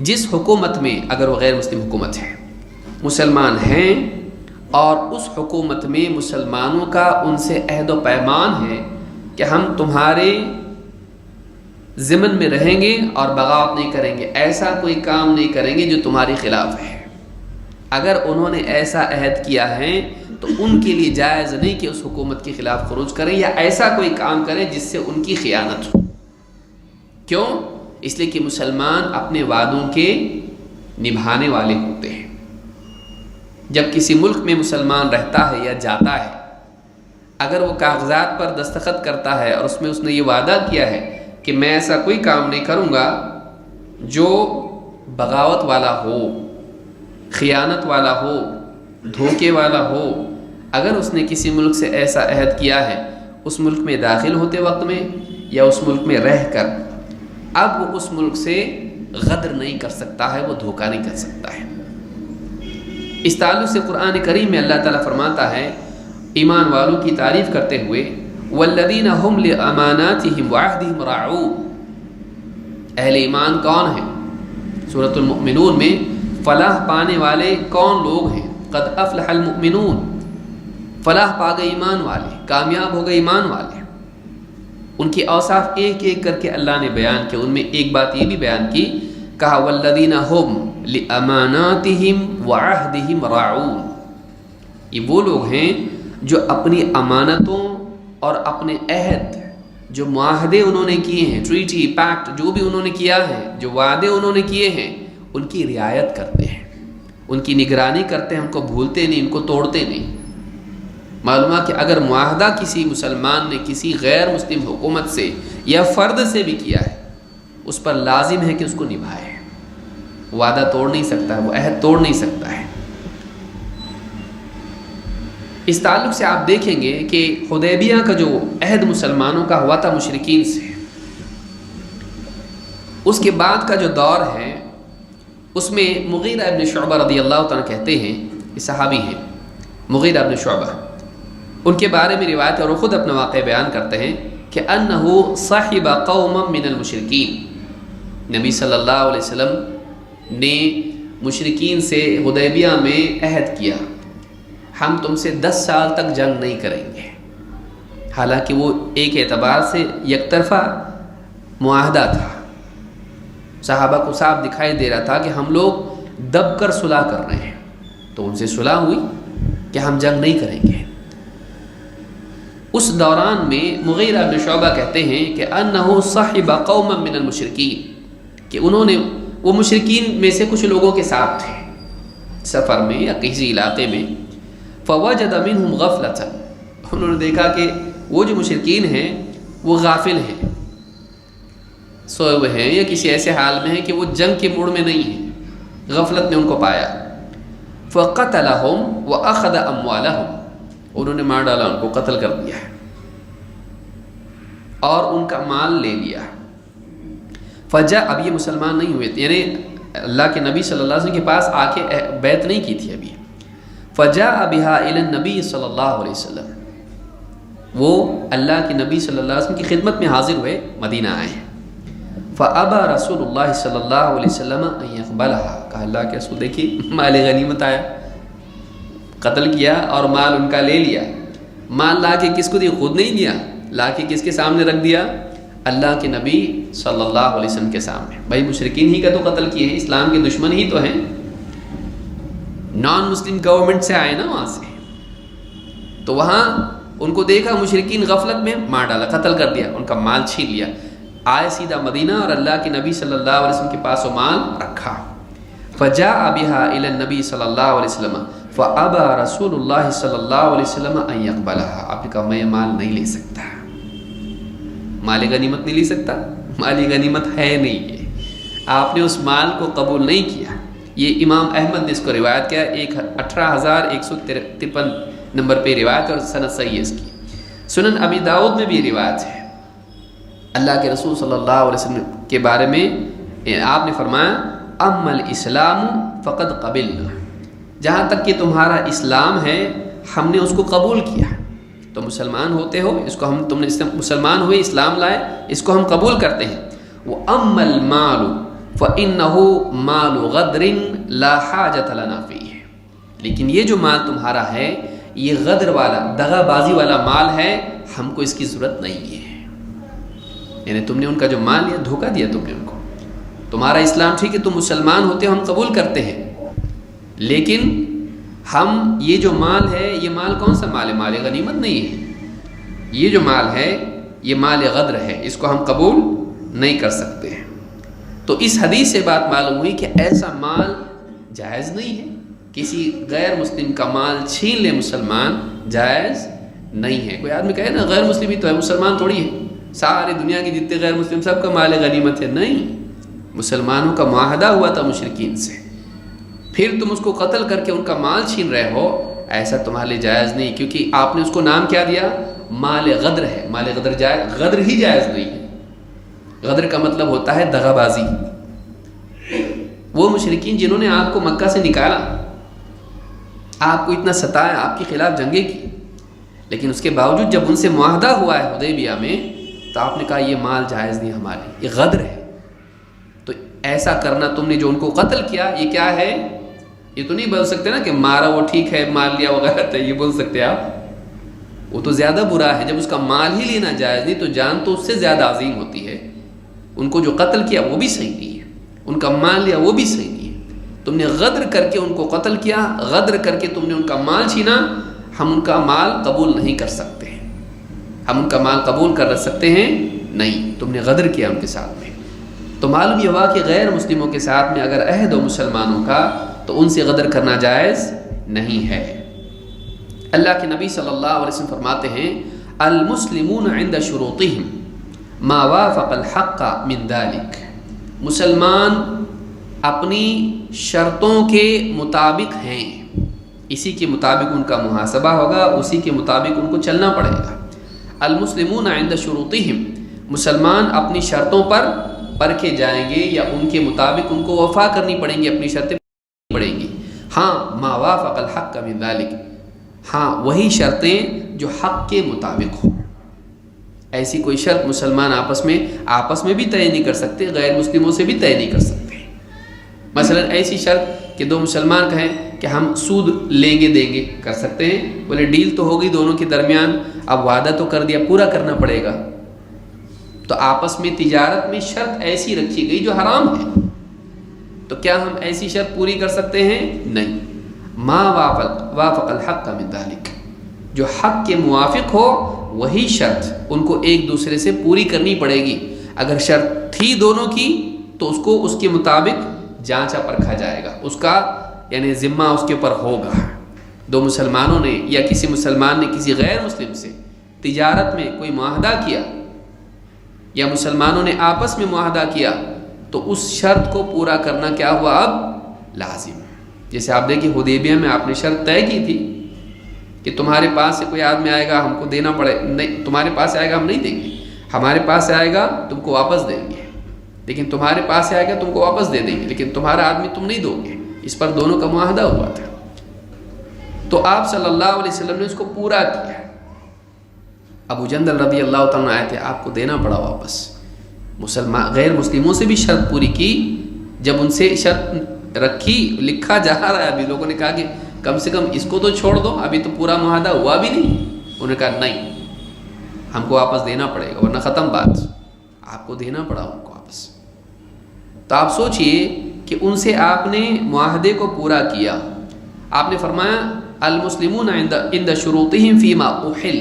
جس حکومت میں اگر وہ غیر مسلم حکومت ہے، مسلمان ہیں اور اس حکومت میں مسلمانوں کا ان سے عہد و پیمان ہے کہ ہم تمہارے ضمن میں رہیں گے اور بغاوت نہیں کریں گے، ایسا کوئی کام نہیں کریں گے جو تمہارے خلاف ہے، اگر انہوں نے ایسا عہد کیا ہے تو ان کے لیے جائز نہیں کہ اس حکومت کے خلاف خروج کریں یا ایسا کوئی کام کریں جس سے ان کی خیانت ہو۔ کیوں؟ اس لیے کہ مسلمان اپنے وعدوں کے نبھانے والے ہوتے ہیں۔ جب کسی ملک میں مسلمان رہتا ہے یا جاتا ہے، اگر وہ کاغذات پر دستخط کرتا ہے اور اس میں اس نے یہ وعدہ کیا ہے کہ میں ایسا کوئی کام نہیں کروں گا جو بغاوت والا ہو، خیانت والا ہو، دھوکے والا ہو، اگر اس نے کسی ملک سے ایسا عہد کیا ہے، اس ملک میں داخل ہوتے وقت میں یا اس ملک میں رہ کر، اب وہ اس ملک سے غدر نہیں کر سکتا ہے، وہ دھوکہ نہیں کر سکتا ہے۔ اس تعلق سے قرآن کریم میں اللہ تعالیٰ فرماتا ہے ایمان والوں کی تعریف کرتے ہوئے وَالَّذِينَ هُمْ لِأَمَانَاتِهِمْ وَعَهْدِهِمْ رَاعُونَ، اہل ایمان کون ہیں؟ سورۃ المؤمنون میں فلاح پانے والے کون لوگ ہیں؟ قد افلح المؤمنون، فلاح پا گئے ایمان والے، کامیاب ہو گئے ایمان والے۔ ان کی اوصاف ایک ایک کر کے اللہ نے بیان کیا، ان میں ایک بات یہ بھی بیان کی، کہا والذین هم لاماناتهم وعہدہم راعون، یہ وہ لوگ ہیں جو اپنی امانتوں اور اپنے عہد، جو معاہدے انہوں نے کیے ہیں، ٹریٹی، پیکٹ، جو بھی انہوں نے کیا ہے، جو وعدے انہوں نے کیے ہیں، ان کی رعایت کرتے ہیں، ان کی نگرانی کرتے ہیں، ان کو بھولتے نہیں، ان کو توڑتے نہیں۔ معلوم ہے کہ اگر معاہدہ کسی مسلمان نے کسی غیر مسلم حکومت سے یا فرد سے بھی کیا ہے، اس پر لازم ہے کہ اس کو نبھائے، وعدہ توڑ نہیں سکتا ہے، وہ عہد توڑ نہیں سکتا ہے۔ اس تعلق سے آپ دیکھیں گے کہ حدیبیہ کا جو عہد مسلمانوں کا ہوا تھا مشرکین سے، اس کے بعد کا جو دور ہے اس میں مغیرہ ابن شعبہ رضی اللہ تعالیٰ کہتے ہیں، یہ صحابی ہیں مغیرہ ابن شعبہ، ان کے بارے میں روایت ہے اور وہ خود اپنا واقعہ بیان کرتے ہیں کہ انہو صاحب قوما من المشرکین، نبی صلی اللہ علیہ وسلم نے مشرکین سے حدیبیہ میں عہد کیا، ہم تم سے 10 سال تک جنگ نہیں کریں گے، حالانکہ وہ ایک اعتبار سے یک طرفہ معاہدہ تھا، صحابہ کو صاف دکھائی دے رہا تھا کہ ہم لوگ دب کر صلح کر رہے ہیں، تو ان سے صلح ہوئی کہ ہم جنگ نہیں کریں گے۔ اس دوران میں مغیرہ بن شعبہ کہتے ہیں کہ انہو صاحب قوما من المشرکین، کہ انہوں نے وہ مشرکین میں سے کچھ لوگوں کے ساتھ تھے سفر میں یا کسی علاقے میں، فوجد منہم غفلۃ، انہوں نے دیکھا کہ وہ جو مشرکین ہیں وہ غافل ہیں، سوئے ہوئے ہیں یا کسی ایسے حال میں ہیں کہ وہ جنگ کے موڈ میں نہیں ہیں، غفلت نے ان کو پایا، فقتلہم واخذ اموالہم، انہوں نے مار ڈالا، ان کو قتل کر دیا اور ان کا مال لے لیا۔ فجاء، اب یہ مسلمان نہیں ہوئے تھے، یعنی اللہ کے نبی صلی اللہ علیہ وسلم کے پاس آ کے بیعت نہیں کی تھی ابھی، فجاء بہا الی النبی صلی اللہ علیہ وسلم، وہ اللہ کے نبی صلی اللہ علیہ وسلم کی خدمت میں حاضر ہوئے، مدینہ آئے ہیں، فابى رسول اللہ صلی اللہ علیہ وسلم ان يقبلها، کہا اللہ کے رسول دیکھیے مال غنیمت آیا، قتل کیا اور مال ان کا لے لیا، مال لا کے کس کو دیا؟ خود نہیں دیا، لا کے کس کے سامنے رکھ دیا؟ اللہ کے نبی صلی اللہ علیہ وسلم کے سامنے۔ بھائی مشرکین ہی کا تو قتل کیے ہیں، اسلام کے دشمن ہی تو ہیں، نان مسلم گورنمنٹ سے آئے نا وہاں سے، تو وہاں ان کو دیکھا مشرکین غفلت میں، مار ڈالا، قتل کر دیا، ان کا مال چھین لیا، آئے سیدھا مدینہ اور اللہ کے نبی صلی اللہ علیہ وسلم کے پاس وہ مال رکھا، فجاء بها الى النبی صلی اللہ علیہ وسلم فابى رسول اللہ صلی اللہ علیہ وسلم ان يقبلها، آپ نے کہا میں مال نہیں لے سکتا، مال غنیمت نہیں لے سکتا، مال غنیمت ہے نہیں، یہ آپ نے اس مال کو قبول نہیں کیا۔ یہ امام احمد نے اس کو روایت کیا، 18153 نمبر پہ روایت اور سند صحیح ہے اس کی۔ سنن ابی داؤد میں بھی روایت ہے، اللہ کے رسول صلی اللہ علیہ وسلم کے بارے میں آپ نے فرمایا اما الاسلام فقد قبلنا، جہاں تک کہ تمہارا اسلام ہے ہم نے اس کو قبول کیا، تو مسلمان ہوتے ہو، اس کو ہم، تم نے مسلمان ہوئے، اسلام لائے، اس کو ہم قبول کرتے ہیں۔ وَأَمَّا الْمَالُ فَإِنَّهُ مَالُ غَدْرٍ لَا حَاجَةَ لَنَا فِيهِ، لیکن یہ جو مال تمہارا ہے یہ غدر والا، دغا بازی والا مال ہے، ہم کو اس کی ضرورت نہیں ہے۔ یعنی تم نے ان کا جو مال لیا، دھوکہ دیا تم نے ان کو۔ تمہارا اسلام ٹھیک ہے، تم مسلمان ہوتے ہو، ہم قبول کرتے ہیں، لیکن ہم یہ جو مال ہے، یہ مال کون سا مال ہے؟ مال غنیمت نہیں ہے، یہ جو مال ہے یہ مال غدر ہے، اس کو ہم قبول نہیں کر سکتے ہیں۔ تو اس حدیث سے بات معلوم ہوئی کہ ایسا مال جائز نہیں ہے، کسی غیر مسلم کا مال چھین لے مسلمان، جائز نہیں ہے۔ کوئی آدمی کہے نا غیر مسلم ہی تو ہے، مسلمان تھوڑی ہے، ساری دنیا کے جتنے غیر مسلم سب کا مال غنیمت ہے، نہیں۔ مسلمانوں کا معاہدہ ہوا تھا مشرکین سے، پھر تم اس کو قتل کر کے ان کا مال چھین رہے ہو، ایسا تمہارے لیے جائز نہیں، کیونکہ آپ نے اس کو نام کیا دیا؟ مال غدر ہے۔ مال غدر جائز، غدر ہی جائز نہیں ہے۔ غدر کا مطلب ہوتا ہے دغا بازی۔ وہ مشرکین جنہوں نے آپ کو مکہ سے نکالا، آپ کو اتنا ستایا، آپ کے خلاف جنگیں کی، لیکن اس کے باوجود جب ان سے معاہدہ ہوا ہے حدیبیہ میں، تو آپ نے کہا یہ مال جائز نہیں ہمارے، یہ غدر ہے۔ تو ایسا کرنا، تم نے جو ان کو قتل کیا، یہ کیا ہے؟ یہ تو نہیں بول سکتے نا کہ مارا وہ ٹھیک ہے، مال لیا وغیرہ، یہ بول سکتے آپ؟ وہ تو زیادہ برا ہے۔ جب اس کا مال ہی لینا جائز نہیں، تو جان تو اس سے زیادہ عظیم ہوتی ہے۔ ان کو جو قتل کیا وہ بھی صحیح نہیں ہے، ان کا مال لیا وہ بھی صحیح نہیں ہے۔ تم نے غدر کر کے ان کو قتل کیا، غدر کر کے تم نے ان کا مال چھینا، ہم ان کا مال قبول نہیں کر سکتے ہیں، ہم ان کا مال قبول کر سکتے ہیں نہیں، تم نے غدر کیا ان کے ساتھ میں۔ تو معلوم یہ ہوا کہ غیر مسلموں کے ساتھ میں اگر عہد ہو مسلمانوں کا، تو ان سے غدر کرنا جائز نہیں ہے۔ اللہ کے نبی صلی اللہ علیہ وسلم فرماتے ہیں المسلمون عند شروطهم ما وافق الحق من ذلك، مسلمان اپنی شرطوں کے مطابق ہیں، اسی کے مطابق ان کا محاسبہ ہوگا، اسی کے مطابق ان کو چلنا پڑے گا۔ المسلمون عند شروطهم، مسلمان اپنی شرطوں پر پرکھے جائیں گے، یا ان کے مطابق ان کو وفا کرنی پڑیں گی، اپنی شرطیں پڑیں گی۔ ہاں ما وافق الحق من ذلك، ہاں وہی شرطیں جو حق کے مطابق ہوں۔ ایسی کوئی شرط مسلمان آپس میں بھی طے نہیں کر سکتے، غیر مسلموں سے بھی طے نہیں کر سکتے۔ مثلا ایسی شرط کہ دو مسلمان کہیں کہ ہم سود لیں گے دیں گے، کر سکتے ہیں؟ بولے ڈیل تو ہوگی دونوں کے درمیان، اب وعدہ تو کر دیا، پورا کرنا پڑے گا۔ تو آپس میں تجارت میں شرط ایسی رکھی گئی جو حرام ہے، تو کیا ہم ایسی شرط پوری کر سکتے ہیں؟ نہیں۔ ما وافق الحق من ذلك، جو حق کے موافق ہو وہی شرط ان کو ایک دوسرے سے پوری کرنی پڑے گی۔ اگر شرط تھی دونوں کی تو اس کو اس کے مطابق جانچا پرکھا جائے گا، اس کا یعنی ذمہ اس کے اوپر ہوگا۔ دو مسلمانوں نے یا کسی مسلمان نے کسی غیر مسلم سے تجارت میں کوئی معاہدہ کیا، یا مسلمانوں نے آپس میں معاہدہ کیا، تو اس شرط کو پورا کرنا کیا ہوا اب؟ لازم۔ جیسے آپ دیکھیں حدیبیہ میں آپ نے شرط طے کی تھی کہ تمہارے پاس سے کوئی آدمی آئے گا ہم کو دینا پڑے، نہیں تمہارے پاس سے آئے گا ہم نہیں دیں گے، ہمارے پاس سے آئے گا تم کو واپس دیں گے، لیکن تمہارے پاس سے آئے گا تم کو واپس دے دیں گے، لیکن تمہارا آدمی تم نہیں دو گے۔ اس پر دونوں کا معاہدہ ہوا تھا، تو آپ صلی اللہ علیہ وسلم نے اس کو پورا کیا۔ ابو جندل رضی اللہ تعالیٰ آئے تھے، آپ کو دینا پڑا واپس۔ غیر مسلموں سے بھی شرط پوری کی، جب ان سے شرط رکھی، لکھا جا رہا ہے، ابھی لوگوں نے کہا کہ کم سے کم اس کو تو چھوڑ دو، ابھی تو پورا معاہدہ ہوا بھی نہیں۔ انہوں نے کہا نہیں، ہم کو واپس دینا پڑے گا، ورنہ ختم بات، آپ کو دینا پڑا ان کو واپس۔ تو آپ سوچئے کہ ان سے آپ نے معاہدے کو پورا کیا۔ آپ نے فرمایا المسلمون عند شروطهم فيما احل،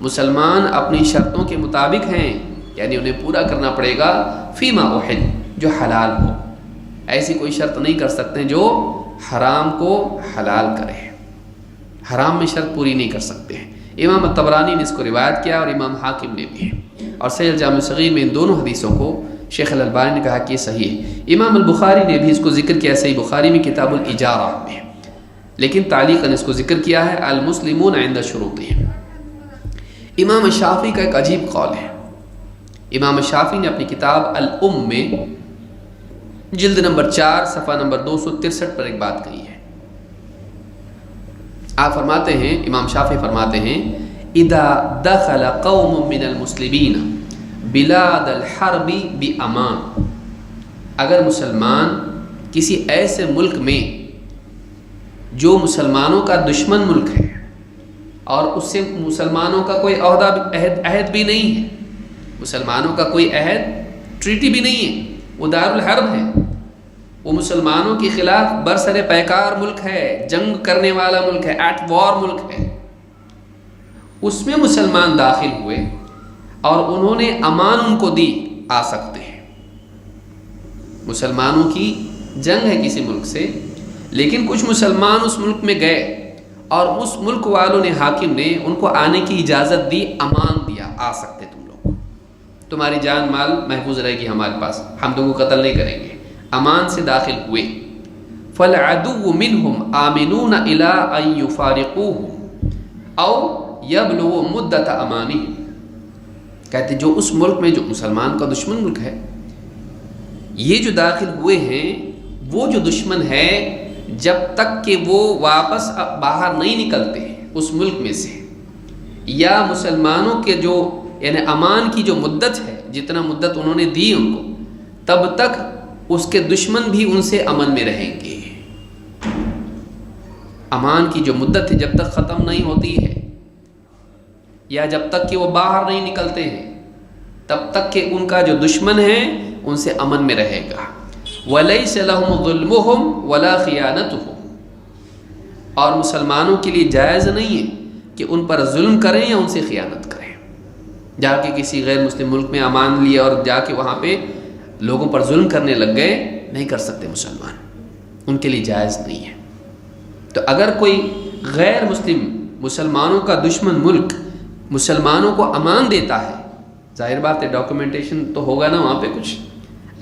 مسلمان اپنی شرطوں کے مطابق ہیں، یعنی انہیں پورا کرنا پڑے گا فیما احل، جو حلال ہو۔ ایسی کوئی شرط نہیں کر سکتے جو حرام کو حلال کرے، حرام میں شرط پوری نہیں کر سکتے ہیں۔ امام الطبرانی نے اس کو روایت کیا اور امام حاکم نے بھی، اور صحیح الجامع الصغیر میں ان دونوں حدیثوں کو شیخ الالبانی نے کہا کہ یہ صحیح ہے۔ امام البخاری نے بھی اس کو ذکر کیا صحیح بخاری میں کتاب الاجارہ میں، لیکن تعلیقاً اس کو ذکر کیا ہے المسلمون عند شروطهم۔ امام شافعی کا ایک عجیب قول ہے۔ امام شافعی نے اپنی کتاب الام میں جلد نمبر 4 صفحہ نمبر 263 پر ایک بات کہی ہے۔ آپ فرماتے ہیں، امام شافعی فرماتے ہیں اذا دخل قوم من المسلمین بلاد الحرب بامان، اگر مسلمان کسی ایسے ملک میں جو مسلمانوں کا دشمن ملک ہے اور اس سے مسلمانوں کا کوئی عہد بھی نہیں ہے، مسلمانوں کا کوئی عہد ٹریٹی بھی نہیں ہے، وہ دارالحرب ہے، وہ مسلمانوں کے خلاف برسر پیکار ملک ہے، جنگ کرنے والا ملک ہے، ایٹ وار ملک ہے، اس میں مسلمان داخل ہوئے اور انہوں نے امان ان کو دی، آ سکتے ہیں۔ مسلمانوں کی جنگ ہے کسی ملک سے، لیکن کچھ مسلمان اس ملک میں گئے اور اس ملک والوں نے، حاکم نے ان کو آنے کی اجازت دی، امان دیا، آ سکتے تم لوگ، تمہاری جان مال محفوظ رہے گی ہمارے پاس، ہم تم کو قتل نہیں کریں گے، امان سے داخل ہوئے۔ فَالْعَدُوُّ مِنْهُمْ آمِنُونَ إِلَىٰ أَن يُفَارِقُوهُ أَوْ يَبْلُغُوا مُدَّةَ أَمَانِهِمْ، کہتے جو اس ملک میں جو مسلمان کا دشمن ملک ہے، یہ جو داخل ہوئے ہیں وہ جو دشمن ہے، جب تک کہ وہ واپس باہر نہیں نکلتے اس ملک میں سے، یا مسلمانوں کے جو یعنی امان کی جو مدت ہے، جتنا مدت انہوں نے دی ان کو، تب تک اس کے دشمن بھی ان سے امن میں رہیں گے۔ امان کی جو مدت ہے جب تک ختم نہیں ہوتی ہے، یا جب تک کہ وہ باہر نہیں نکلتے ہیں، تب تک کہ ان کا جو دشمن ہے ان سے امن میں رہے گا۔ وَلَيْسَ لَهُمْ ظُلْمُهُمْ وَلَا خِيَانَتُهُمْ، اور مسلمانوں کے لیے جائز نہیں ہے کہ ان پر ظلم کریں یا ان سے خیانت کریں، جا کے کسی غیر مسلم ملک میں امان لیے اور جا کے وہاں پہ لوگوں پر ظلم کرنے لگ گئے، نہیں کر سکتے مسلمان، ان کے لیے جائز نہیں ہے۔ تو اگر کوئی غیر مسلم مسلمانوں کا دشمن ملک مسلمانوں کو امان دیتا ہے، ظاہر بات ہے ڈاکومنٹیشن تو ہوگا نا وہاں پہ کچھ،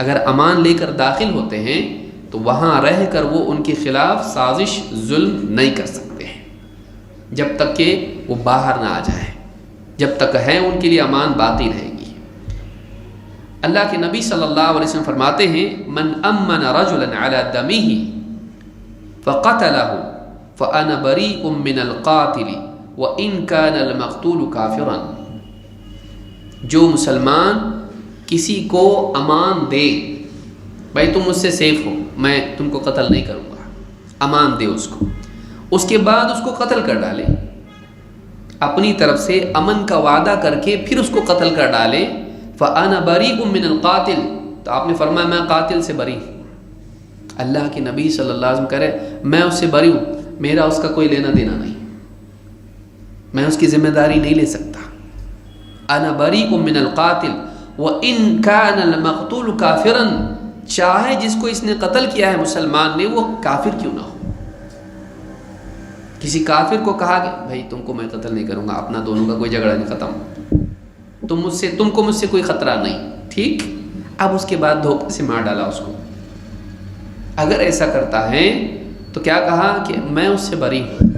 اگر امان لے کر داخل ہوتے ہیں تو وہاں رہ کر وہ ان کے خلاف سازش ظلم نہیں کر سکتے ہیں، جب تک کہ وہ باہر نہ آ جائیں، جب تک ہے ان کے لیے امان باقی رہے گی۔ اللہ کے نبی صلی اللہ علیہ وسلم فرماتے ہیں من امن رجلا علی دمہ فقتلہ فانا بریء من القاتل وان کان المقتول کافرا، جو مسلمان کسی کو امان دے، بھائی تم مجھ سے سیف ہو، میں تم کو قتل نہیں کروں گا، امان دے اس کو، اس کے بعد اس کو قتل کر ڈالے، اپنی طرف سے امن کا وعدہ کر کے پھر اس کو قتل کر ڈالے، فَأَنَا بَرِيءٌ مِّنَ الْقَاتِلِ، تو آپ نے فرمایا میں قاتل سے بری ہوں۔ اللہ کے نبی صلی اللہ علیہ وسلم کہہ رہے میں اس سے بری ہوں، میرا اس کا کوئی لینا دینا نہیں، میں اس کی ذمہ داری نہیں لے سکتا۔ انا بریء من القاتل وان کان المقتول کافرا، چاہے جس کو اس نے قتل کیا ہے مسلمان نے وہ کافر کیوں نہ ہو۔ کسی کافر کو کہا کہ بھائی تم کو میں قتل نہیں کروں گا، اپنا دونوں کا کوئی جھگڑا نہیں، ختم، تم کو مجھ سے کوئی خطرہ نہیں، ٹھیک، اب اس کے بعد دھوکے سے مار ڈالا اس کو۔ اگر ایسا کرتا ہے تو کیا کہا کہ میں اس سے بری ہوں،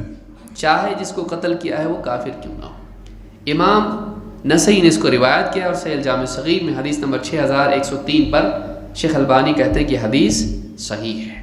چاہے جس کو قتل کیا ہے وہ کافر کیوں نہ ہو۔ امام نسائی نے اس کو روایت کیا اور صحیح الجامع صغیر میں حدیث نمبر 6103 پر شیخ البانی کہتے ہیں کہ حدیث صحیح ہے۔